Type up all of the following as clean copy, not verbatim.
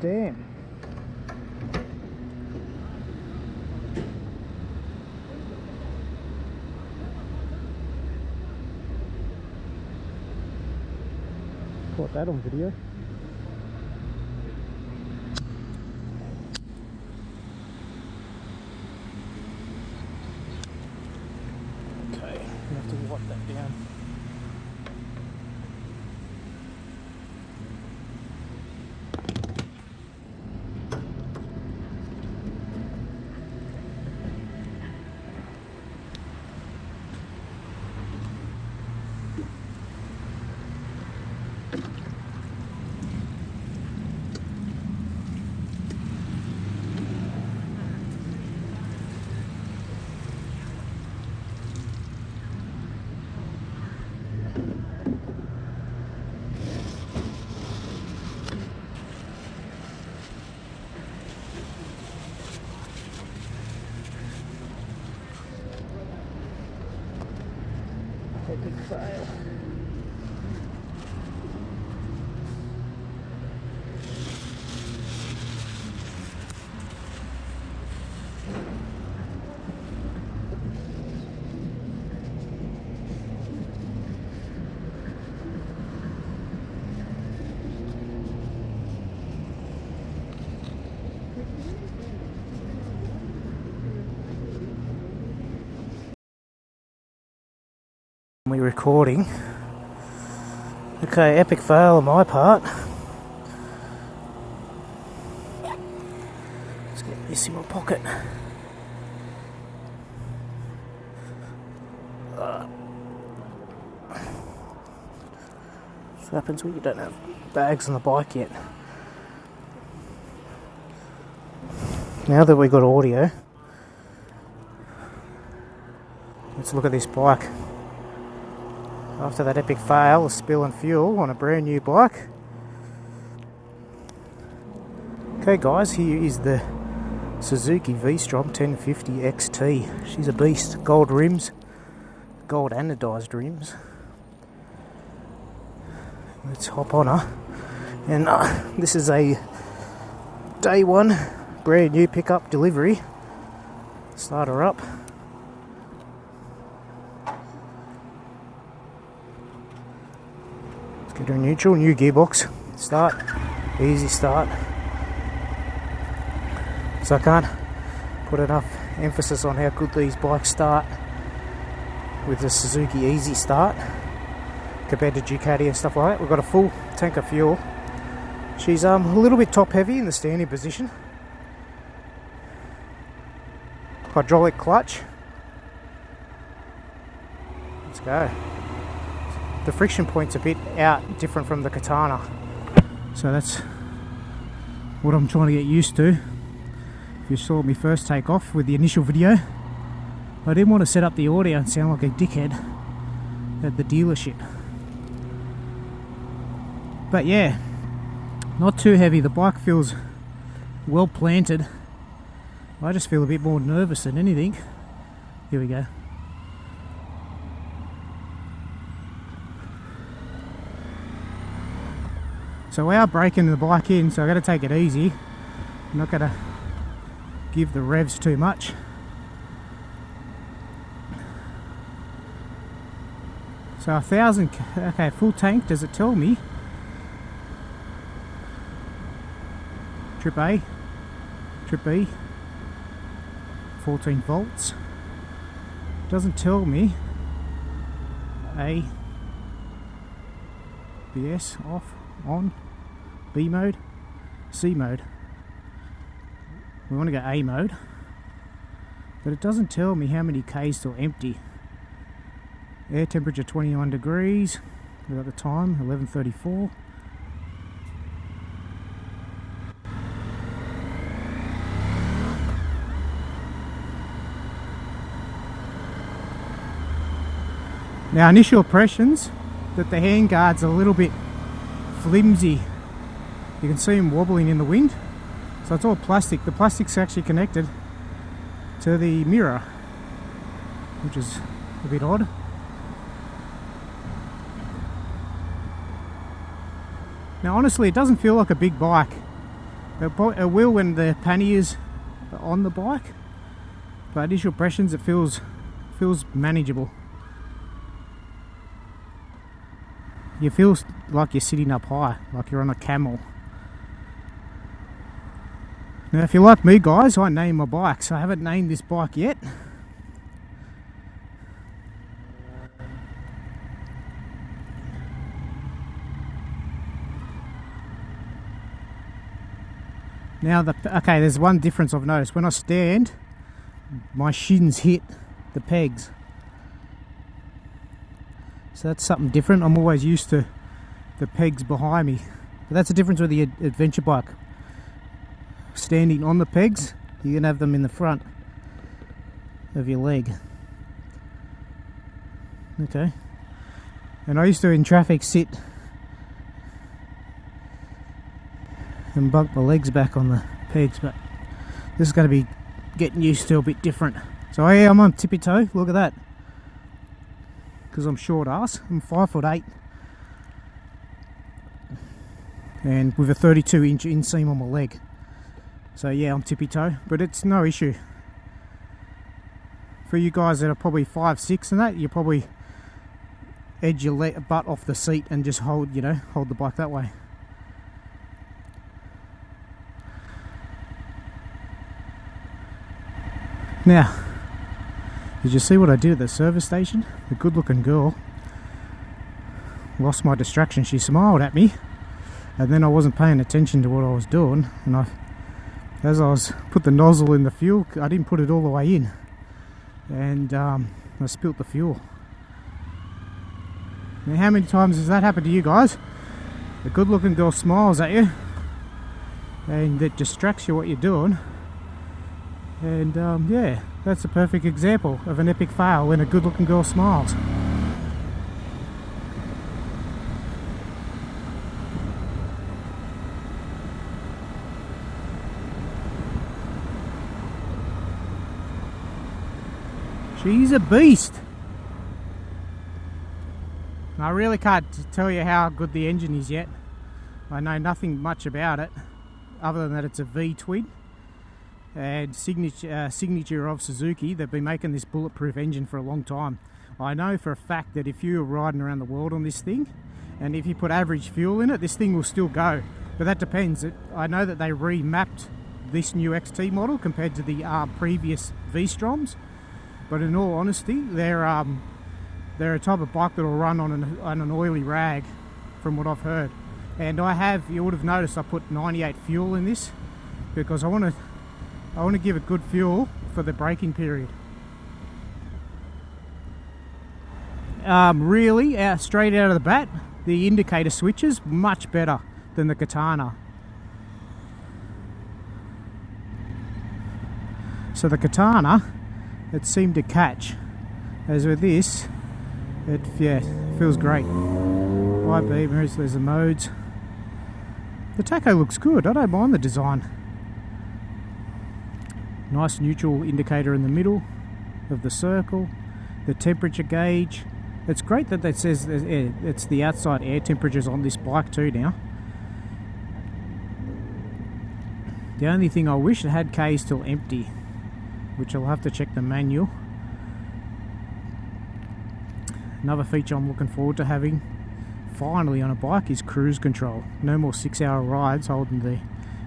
Damn. Caught that on video. Okay, I have to wipe that down. Epic fail. We're recording. Okay, epic fail on my part. Let's get this in my pocket. What happens when you don't have bags on the bike yet? Now that we've got audio, let's look at this bike. After that epic fail of spilling fuel on a brand new bike. Okay guys, here is the Suzuki V-Strom 1050 XT. She's a beast. Gold rims, gold anodized rims. Let's hop on her. And this is a day one brand new pickup delivery. Start her up. Get her neutral, new gearbox, start, easy start. So I can't put enough emphasis on how good these bikes start with the Suzuki easy start compared to Ducati and stuff like that. We've got a full tank of fuel. She's a little bit top heavy in the standing position. Hydraulic clutch. Let's go. The friction point's a bit different from the Katana, so that's what I'm trying to get used to. If you saw me first take off with the initial video, I didn't want to set up the audio and sound like a dickhead at the dealership. But yeah, not too heavy. The bike feels well planted. I just feel a bit more nervous than anything. Here we go. So we are breaking the bike in, so I've got to take it easy. I'm not going to give the revs too much. So 1,000, okay, full tank, does it tell me? Trip A, trip B, 14 volts. Doesn't tell me A, BS, off, on, B mode, C mode. We want to go A mode, but it doesn't tell me how many K's till empty. Air temperature 21 degrees. We've got the time 11:34. Now, initial impressions that the handguard's a little bit flimsy. You can see them wobbling in the wind. So it's all plastic. The plastic's actually connected to the mirror, which is a bit odd. Now honestly, it doesn't feel like a big bike. It will when the panniers are on the bike, but initial impressions, it feels manageable. You feel like you're sitting up high, like you're on a camel. Now if you're like me guys, I name my bikes. I haven't named this bike yet. Now okay, there's one difference I've noticed. When I stand, my shins hit the pegs. So that's something different. I'm always used to the pegs behind me. But that's the difference with the adventure bike. Standing on the pegs, you can have them in the front of your leg. Okay. And I used to in traffic sit and bunk my legs back on the pegs, but this is going to be getting used to a bit different. So yeah, I'm on tippy toe, look at that. Because I'm short ass, I'm 5'8", and with a 32-inch inseam on my leg. So yeah, I'm tippy toe, but it's no issue. For you guys that are probably 5'6" and that, you probably edge your butt off the seat and just hold, you know, hold the bike that way. Now, did you see what I did at the service station? The good looking girl lost my distraction. She smiled at me, and then I wasn't paying attention to what I was doing, and as I was put the nozzle in the fuel, I didn't put it all the way in, and I spilt the fuel. Now how many times has that happened to you guys? A good looking girl smiles at you and it distracts you what you're doing, and yeah, that's a perfect example of an epic fail when a good looking girl smiles. She's a beast. I really can't tell you how good the engine is yet. I know nothing much about it other than that it's a V-twin and signature of Suzuki. They've been making this bulletproof engine for a long time. I know for a fact that if you're riding around the world on this thing and if you put average fuel in it, this thing will still go, but that depends. I know that they remapped this new XT model compared to the previous V-Stroms, but in all honesty, they're a type of bike that will run on an oily rag, from what I've heard. And you would have noticed I put 98 fuel in this because I want to give it good fuel for the braking period. Really, straight out of the bat, the indicator switches much better than the Katana. So the Katana, it seemed to catch, as with this, it feels great. White beamers, there's the modes. The tacho looks good, I don't mind the design. Nice neutral indicator in the middle of the circle. The temperature gauge. It's great that it says it's the outside air temperatures on this bike too now. The only thing I wish, it had K still empty, which I'll have to check the manual. Another feature I'm looking forward to having finally on a bike is cruise control. No more 6-hour rides holding the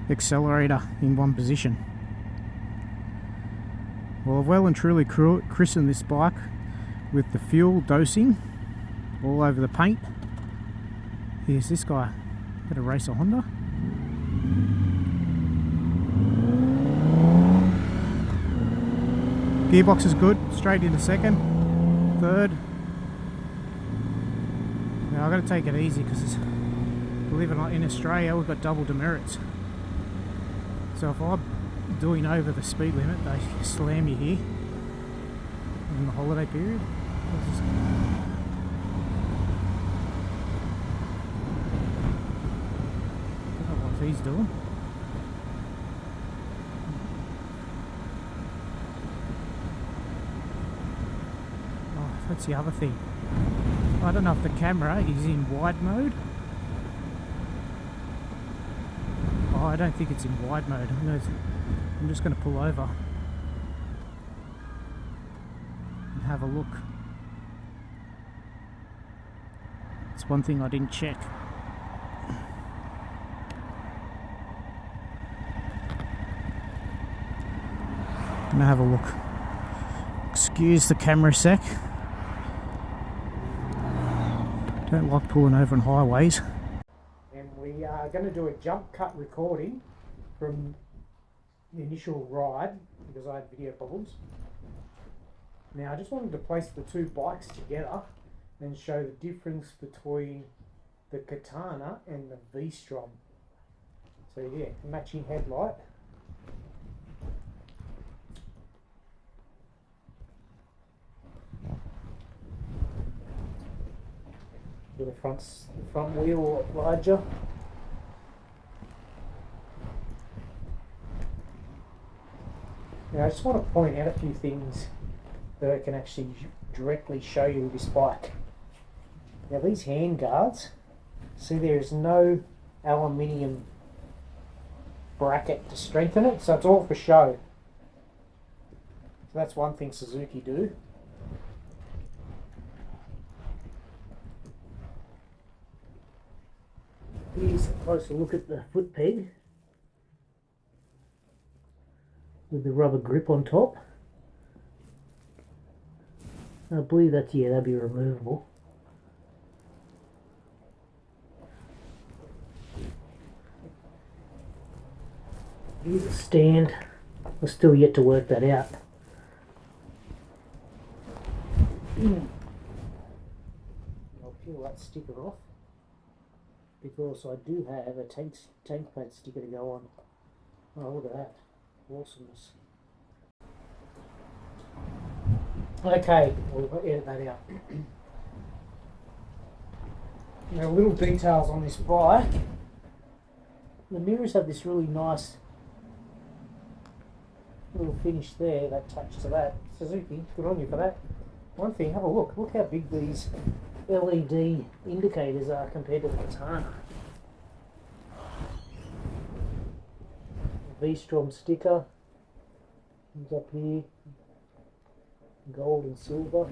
accelerator in one position. Well, I've well and truly christened this bike with the fuel dosing all over the paint. Here's this guy. Got to race a Honda. Gearbox is good, straight into second, third. Now I've got to take it easy because, believe it or not, in Australia we've got double demerits. So if I'm doing over the speed limit, they slam you here in the holiday period. I don't know what he's doing. Oh, that's the other thing. I don't know if the camera is in wide mode. Oh, I don't think it's in wide mode. I'm just going to pull over and have a look. It's one thing I didn't check. I'm going to have a look. Excuse the camera sec. Don't like pulling over on highways. And we are going to do a jump cut recording from the initial ride because I had video problems. Now I just wanted to place the two bikes together and show the difference between the Katana and the V-Strom. So yeah, matching headlight. With the front wheel larger. Now I just want to point out a few things that I can actually directly show you with this bike. Now these hand guards, see there is no aluminium bracket to strengthen it, so it's all for show. So that's one thing Suzuki do. Here's a closer look at the foot peg with the rubber grip on top. I believe that's, yeah, that'd be removable. Here's a stand. I'm still yet to work that out. I'll peel that sticker off because I do have a tank pad sticker to go on. Oh, look at that. Awesomeness. Okay, we'll edit that out. Now, little details on this bike. The mirrors have this really nice little finish there, that touch to that. Suzuki, good on you for that. One thing, have a look. Look how big these LED indicators are compared to the Katana. V-Strom sticker is up here, gold and silver.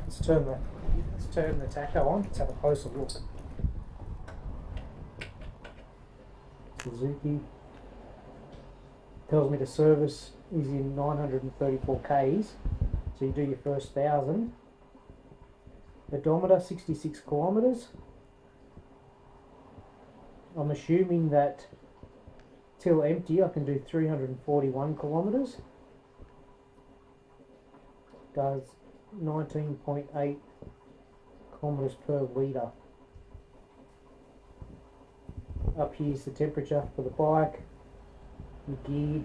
Let's turn the tacho on. Let's have a closer look. Suzuki tells me the service is in 934 Ks, so you do your first 1,000. Odometer 66 kilometers. I'm assuming that till empty I can do 341 kilometers. Does 19.8 kilometers per litre. Up here's the temperature for the bike, your gear,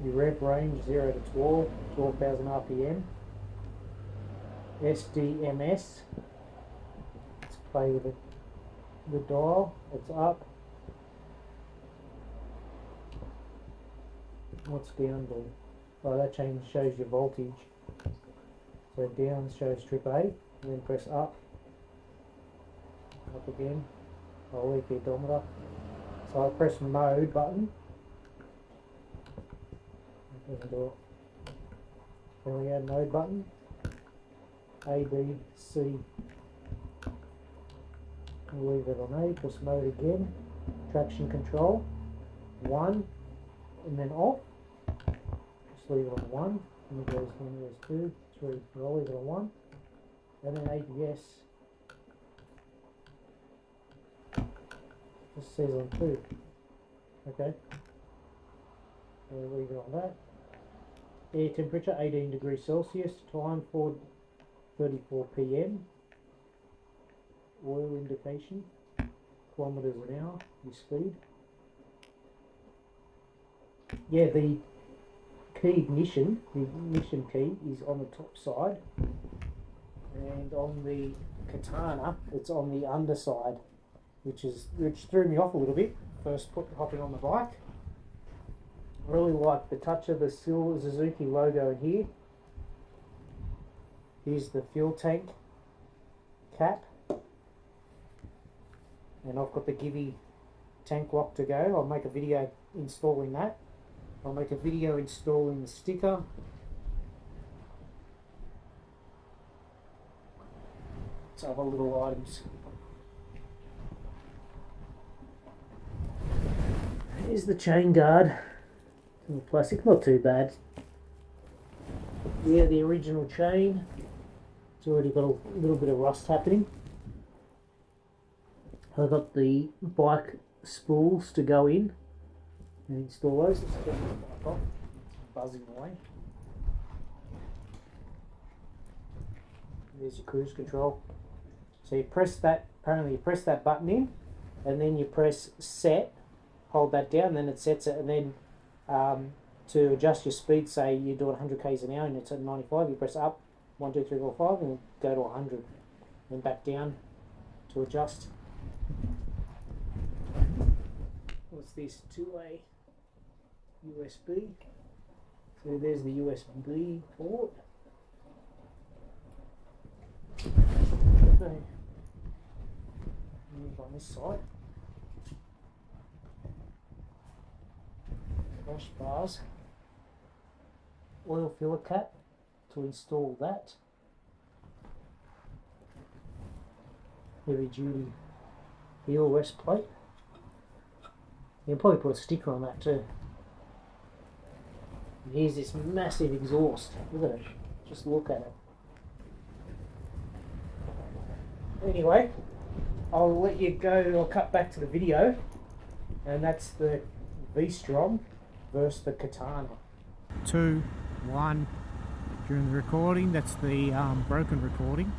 your rev range 0 to 12,000 RPM. SDMS, let's play with it. The dial, it's up. What's down do? Oh, that shows your voltage. So down shows strip A, and then press up. Up again. I'll leave the odometer. So I press mode button. It doesn't do it. There we go, mode button. A, B, C. We'll leave it on A, press mode again. Traction control. 1, and then off. Just leave it on 1. And it goes 1, goes 2, 3. I'll leave it on 1. And then ABS. Just says on 2. Okay. We'll leave it on that. Air temperature 18 degrees Celsius. Time 4:34 PM. Oil indication. Kilometers an hour. Your speed. Yeah, the key ignition. The ignition key is on the top side, and on the Katana, it's on the underside. Which threw me off a little bit first hopping on the bike. I really like the touch of the silver Suzuki logo in here. Here's the fuel tank cap, and I've got the Givey tank lock to go. I'll make a video installing that. I'll make a video installing the sticker. Some other little items. Here's the chain guard. In the plastic, not too bad. Yeah, the original chain. It's already got a little bit of rust happening. I've got the bike spools to go in and install those. Let's get this bike off. It's buzzing away. There's your cruise control. So you press that, apparently you press that button in, and then you press set, hold that down, then it sets it, and then to adjust your speed, say you're doing 100 k's an hour and it's at 95, you press up 1, 2, 3, 4, 5 and go to 100, then back down to adjust. What's this? 2A USB. So there's the USB port. Okay. Move on this side. Crash bars. Oil filler cap to install that. Heavy duty heel rest plate. You can probably put a sticker on that too. And here's this massive exhaust. Look at it. Just look at it. Anyway, I'll let you go. I'll cut back to the video, and that's the V-Strom versus the Katana. 2, 1 during the recording. That's the broken recording.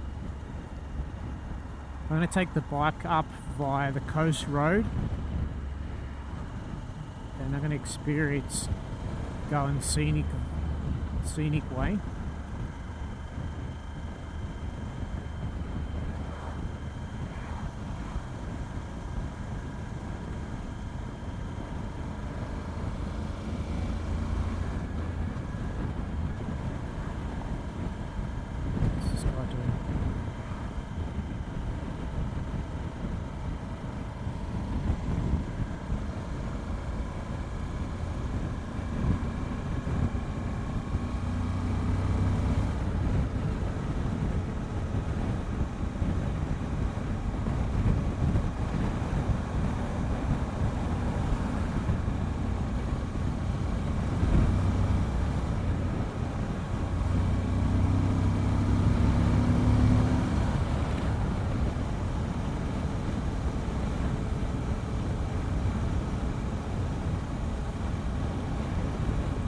I'm going to take the bike up via the coast road, and I'm going to experience going scenic way.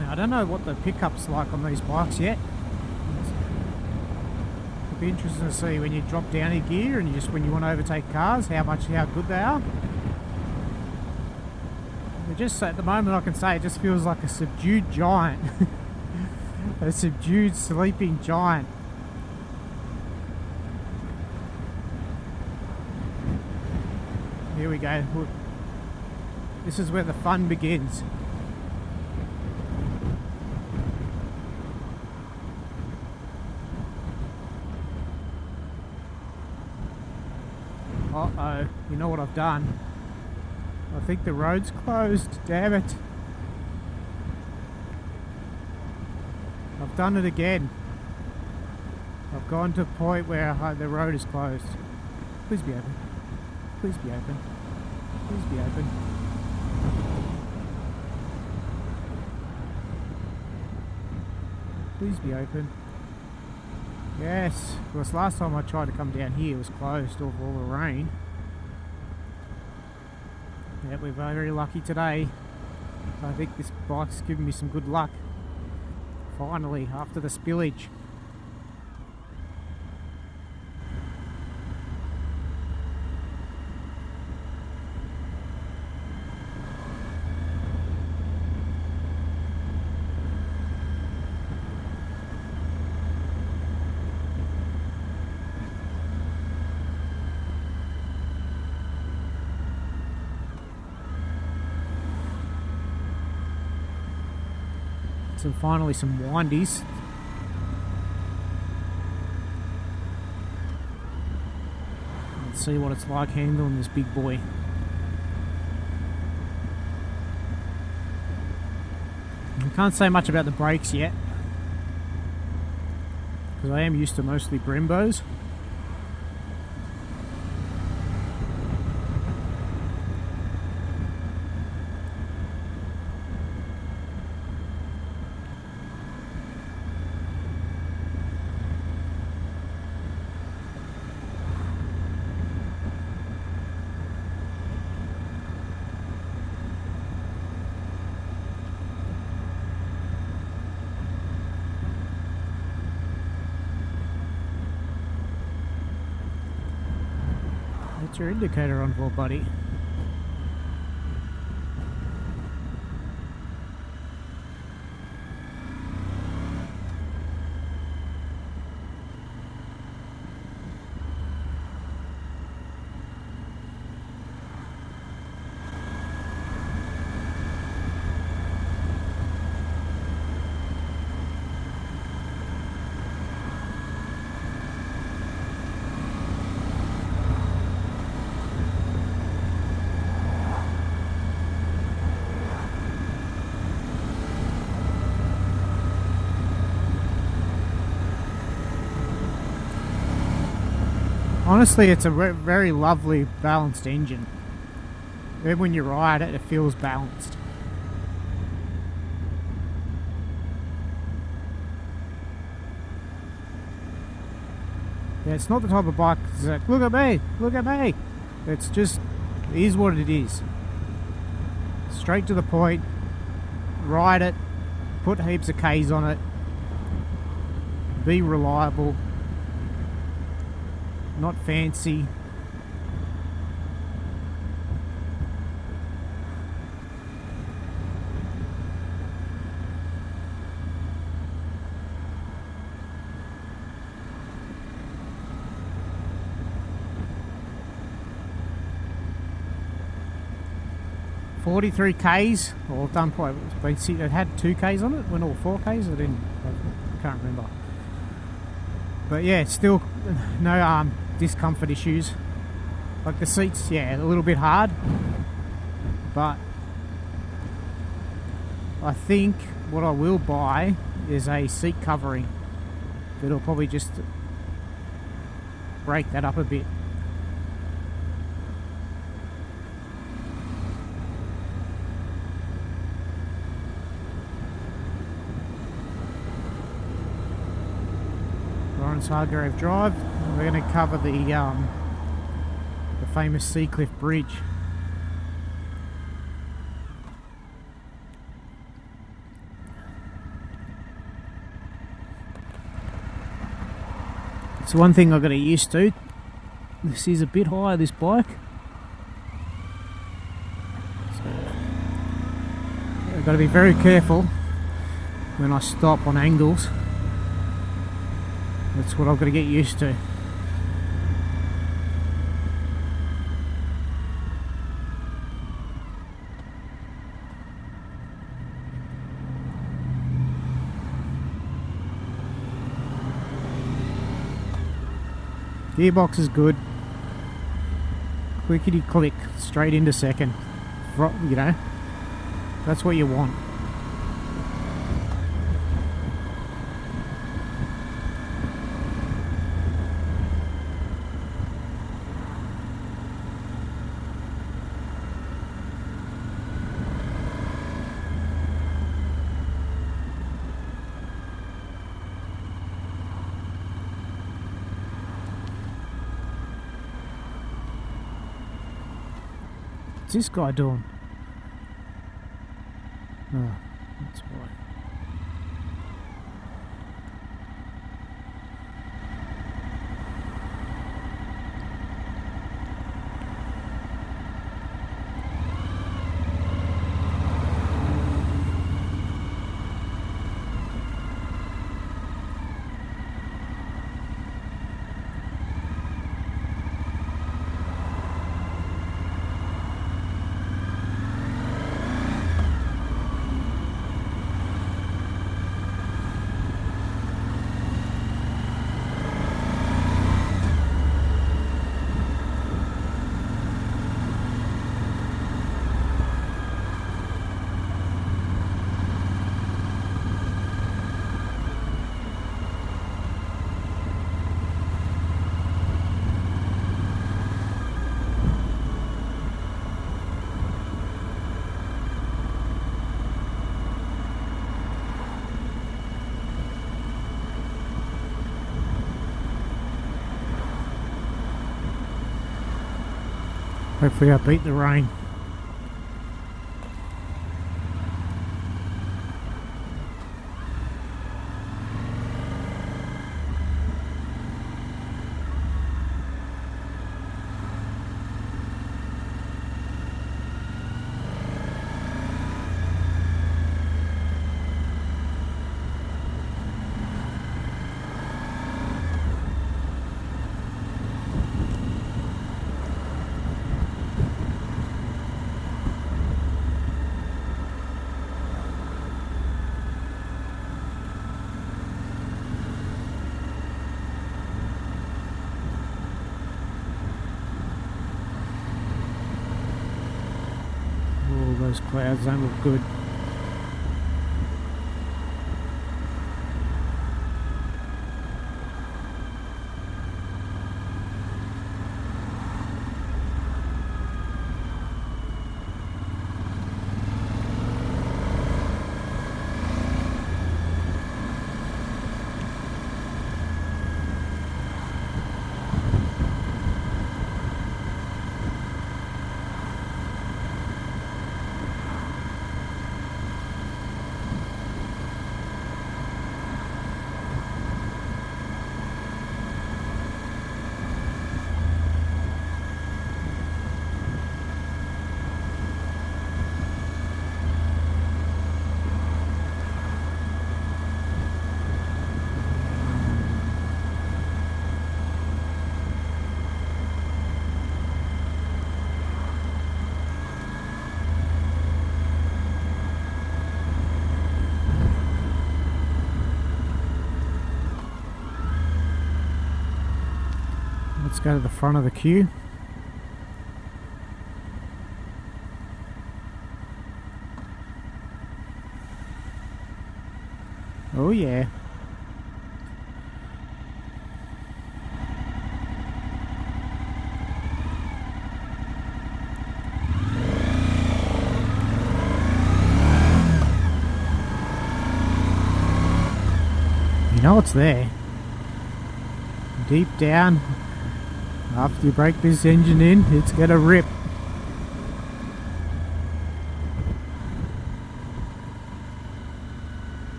I don't know what the pickup's like on these bikes yet. It'll be interesting to see when you drop down a gear and when you want to overtake cars, how good they are. They're just, at the moment I can say, it just feels like a subdued giant. A subdued sleeping giant. Here we go. Look. This is where the fun begins. Uh-oh, you know what I've done? I think the road's closed, damn it. I've done it again. I've gone to a point where the road is closed. Please be open. Please be open. Please be open. Please be open. Yes, because last time I tried to come down here it was closed over all the rain. Yeah, we're very lucky today. I think this bike's given me some good luck. Finally, after the spillage. So finally some windies. Let's see what it's like handling this big boy. I can't say much about the brakes yet, because I am used to mostly Brembos. What's your indicator on for, buddy? Honestly, it's a very lovely, balanced engine. Even when you ride it, it feels balanced. Yeah, it's not the type of bike that's like, look at me, look at me. It's just, it is what it is. Straight to the point, ride it, put heaps of Ks on it, be reliable. Not fancy. $43 Ks, or done quite. It had 2 Ks on it, went all 4 Ks. I can't remember. But yeah, still no discomfort issues. Like the seats, yeah, a little bit hard, but I think what I will buy is a seat covering that'll probably just break that up a bit. Hargrave Drive. We're going to cover the famous Seacliff Bridge. It's one thing I've got to get used to. This is a bit higher, this bike. So I've got to be very careful when I stop on angles. That's what I've got to get used to. Gearbox is good. Clickety click, straight into second. You know, that's what you want. What's this guy doing? Oh, that's why. Hopefully I beat the rain. Those clouds don't look good. Let's go to the front of the queue. Oh yeah. You know it's there. Deep down, after you break this engine in, it's gonna rip.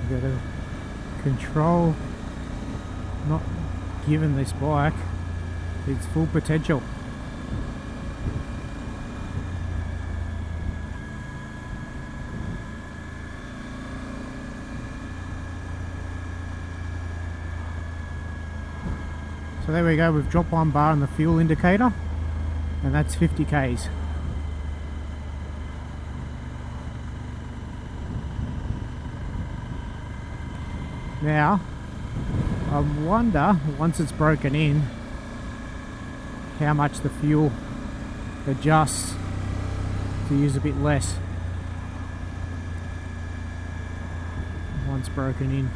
You gotta control not giving this bike its full potential. So there we go, we've dropped one bar on the fuel indicator, and that's 50 Ks. Now, I wonder, once it's broken in, how much the fuel adjusts to use a bit less once broken in.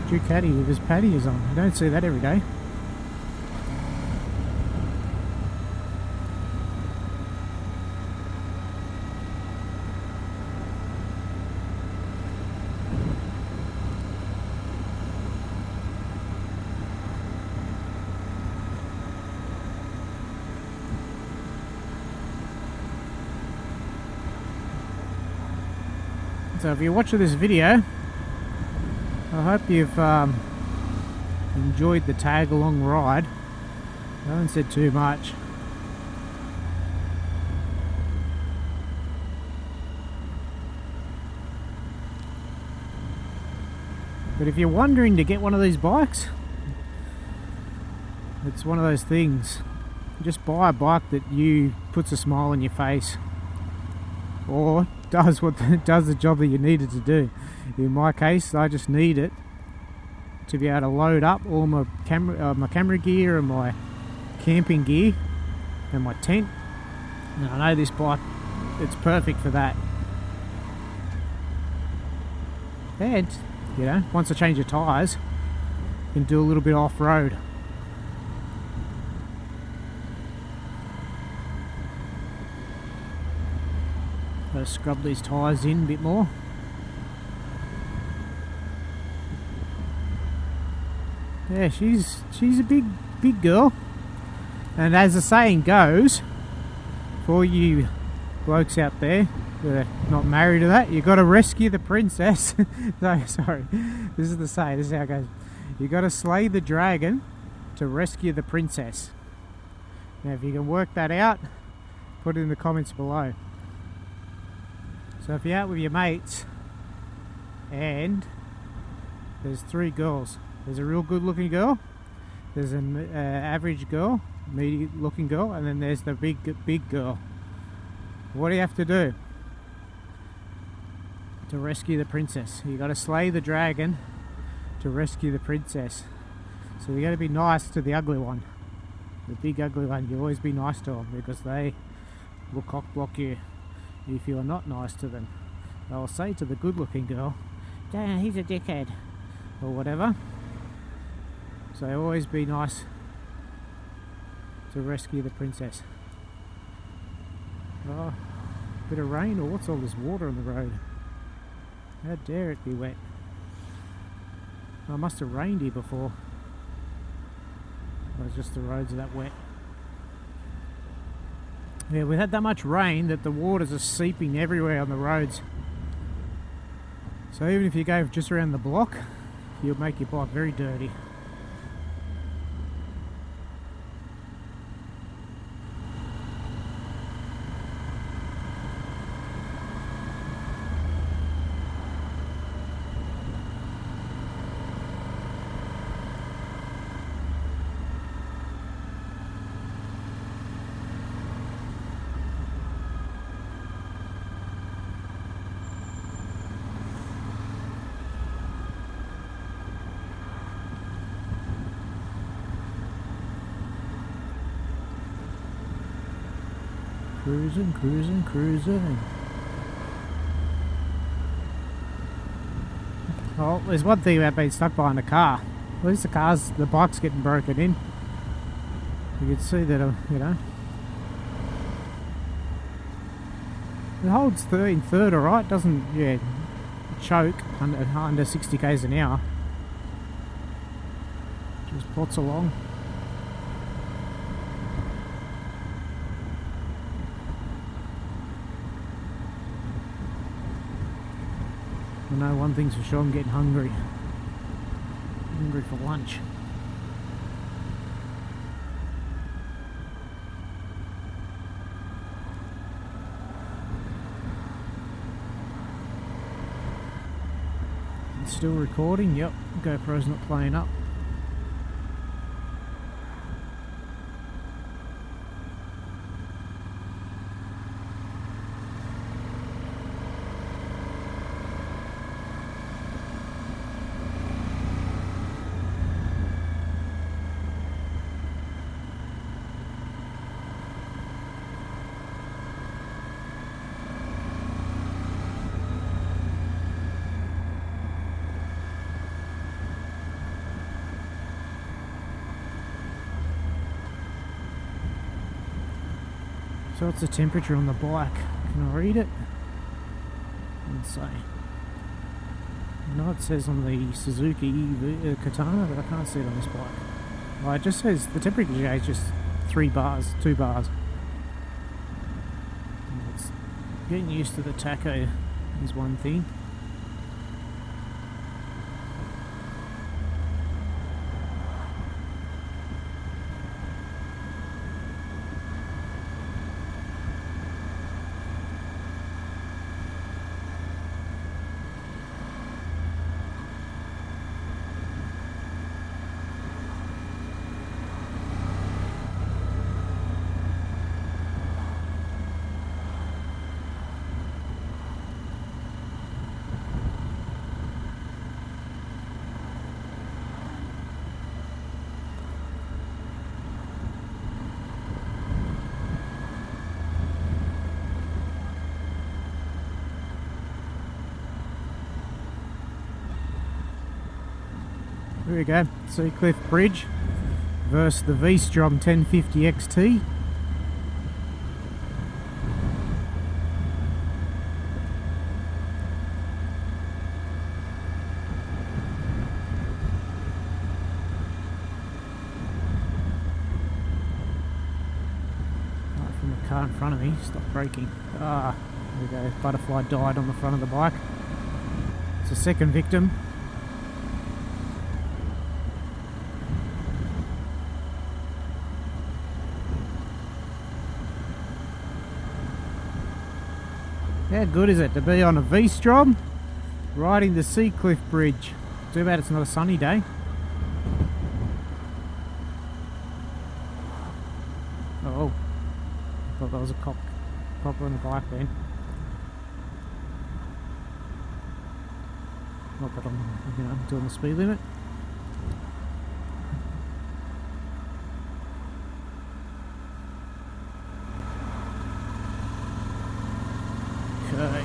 Ducati with his patties on. You don't see that every day. So if you're watching this video, I hope you've enjoyed the tag along ride. I haven't said too much. But if you're wondering to get one of these bikes, it's one of those things. Just buy a bike that puts a smile on your face, or does the job that you need it to do. In my case, I just need it to be able to load up all my camera gear and my camping gear and my tent. And I know this bike, it's perfect for that. And, you know, once I change the tyres, I can do a little bit off-road. Gotta scrub these tyres in a bit more. Yeah, she's a big girl. And as the saying goes, for you blokes out there that are not married to that, you got to rescue the princess. No, sorry, this is the saying. This is how it goes. You got to slay the dragon to rescue the princess. Now, if you can work that out, put it in the comments below. So if you're out with your mates and there's 3 girls, there's a real good looking girl, there's an average girl, medium looking girl, and then there's the big girl. What do you have to do to rescue the princess? You got to slay the dragon to rescue the princess. So you got to be nice to the ugly one, the big ugly one. You always be nice to them because they will cock block you if you are not nice to them. They'll say to the good looking girl, "Damn, he's a dickhead," or whatever. So always be nice to rescue the princess. Oh, bit of rain, or what's all this water on the road? How dare it be wet? Oh, it must have rained here before. Or it's just the roads are that wet. Yeah, we've had that much rain that the waters are seeping everywhere on the roads. So even if you go just around the block, you'll make your bike very dirty. Cruising, cruising, cruising. Oh, there's one thing about being stuck behind a car. At least the bike's getting broken in. You can see that, you know. It holds in third, alright. Doesn't, yeah, choke under 60 k's an hour. Just plots along. I know one thing's for sure, I'm getting hungry. Hungry for lunch. It's still recording, yep, GoPro's not playing up. So what's the temperature on the bike? Can I read it? Let's say. No, it says on the Suzuki Katana, but I can't see it on this bike. Well, it just says the temperature is just 2 bars. It's getting used to the tacho is one thing. There we go, Seacliff Bridge versus the Vstrom 1050 XT. car in front of me. Stop braking. There we go. Butterfly died on the front of the bike. It's a second victim. How good is it to be on a V-Strom riding the Seacliff Bridge? Too bad it's not a sunny day. Oh, I thought that was a cop on the bike then. Not that I'm, doing the speed limit. Okay.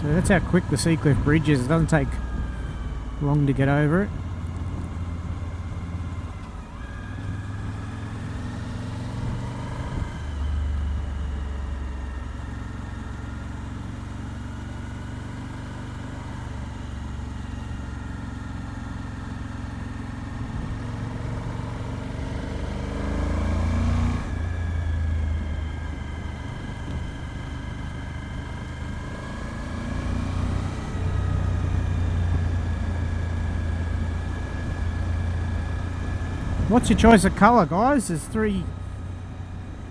So that's how quick the Seacliff Bridge is. It doesn't take long to get over it. What's your choice of colour, guys? There's three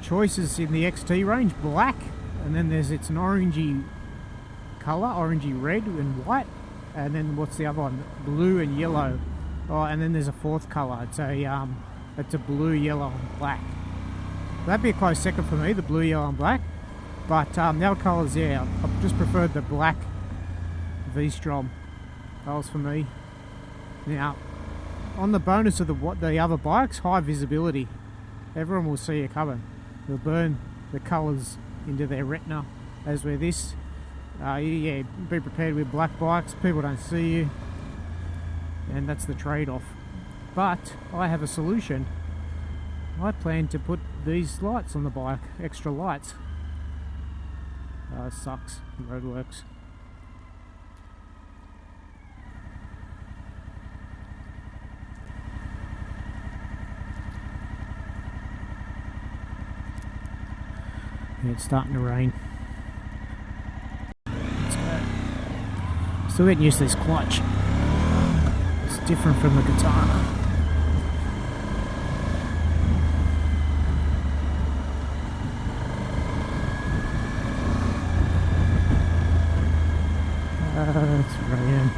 choices in the XT range: black, and then it's an orangey colour, orangey red and white, and then what's the other one? Blue and yellow. Oh, and then there's a fourth colour. It's a blue, yellow, and black. That'd be a close second for me, the blue, yellow, and black. But the other colours, yeah, I just preferred the black V-Strom. That was for me. Now, on the bonus of the other bikes, high visibility. Everyone will see you coming. They'll burn the colours into their retina. As with this, yeah, be prepared with black bikes. People don't see you, and that's the trade-off. But I have a solution. I plan to put these lights on the bike, extra lights. Sucks. Roadworks. It's starting to rain. Let's go. Still getting used to this clutch. It's different from the Katana. It's raining.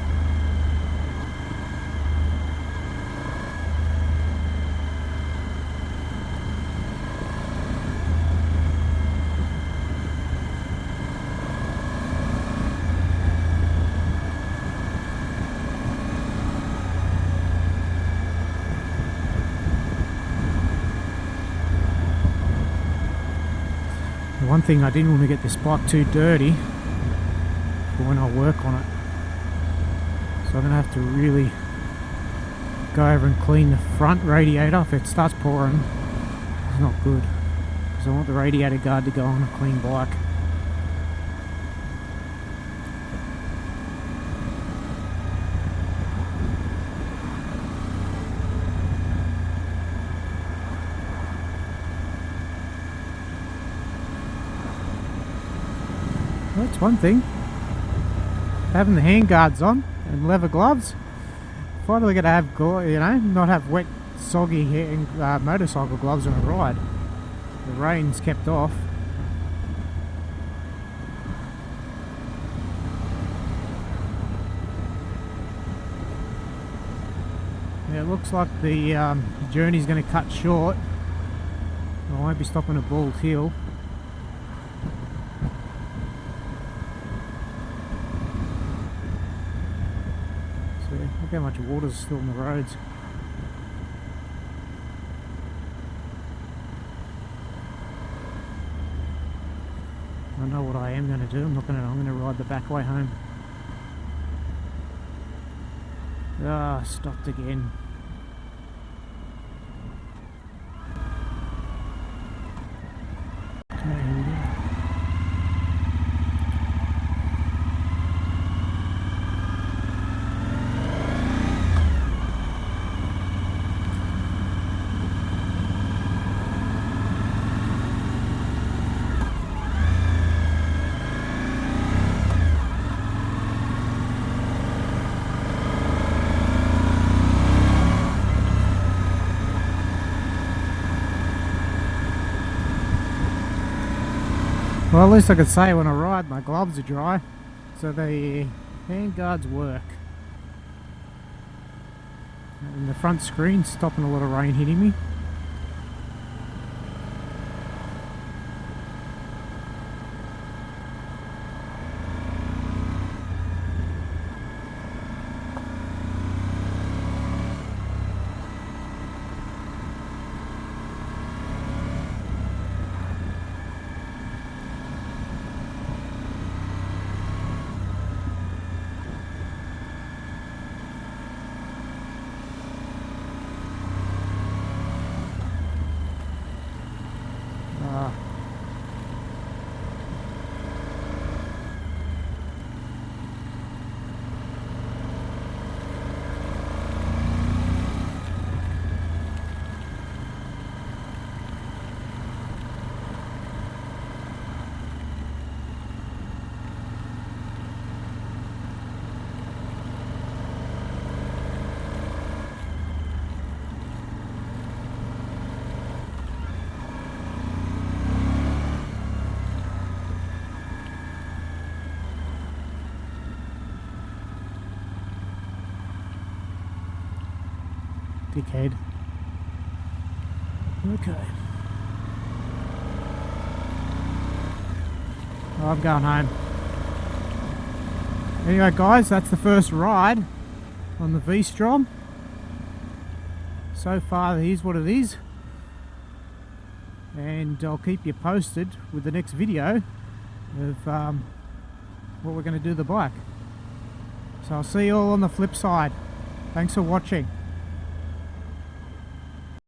One thing, I didn't want to get this bike too dirty for when I work on it, so I'm going to have to really go over and clean the front radiator. If it starts pouring, it's not good, because I want the radiator guard to go on a clean bike. That's one thing. Having the hand guards on and leather gloves. Finally going to have, not have wet, soggy motorcycle gloves on a ride. The rain's kept off. Yeah, it looks like the journey's going to cut short. I won't be stopping at Bald Hill. Look how much water's still on the roads. I know what I am going to do. I'm going to ride the back way home. Ah, stopped again. Well, at least I could say when I ride my gloves are dry, so the hand guards work. And the front screen's stopping a lot of rain hitting me. Dickhead. Okay. Oh, I'm going home. Anyway guys, that's the first ride on the V-Strom. So far, here's what it is. And I'll keep you posted with the next video of what we're going to do to the bike. So I'll see you all on the flip side. Thanks for watching.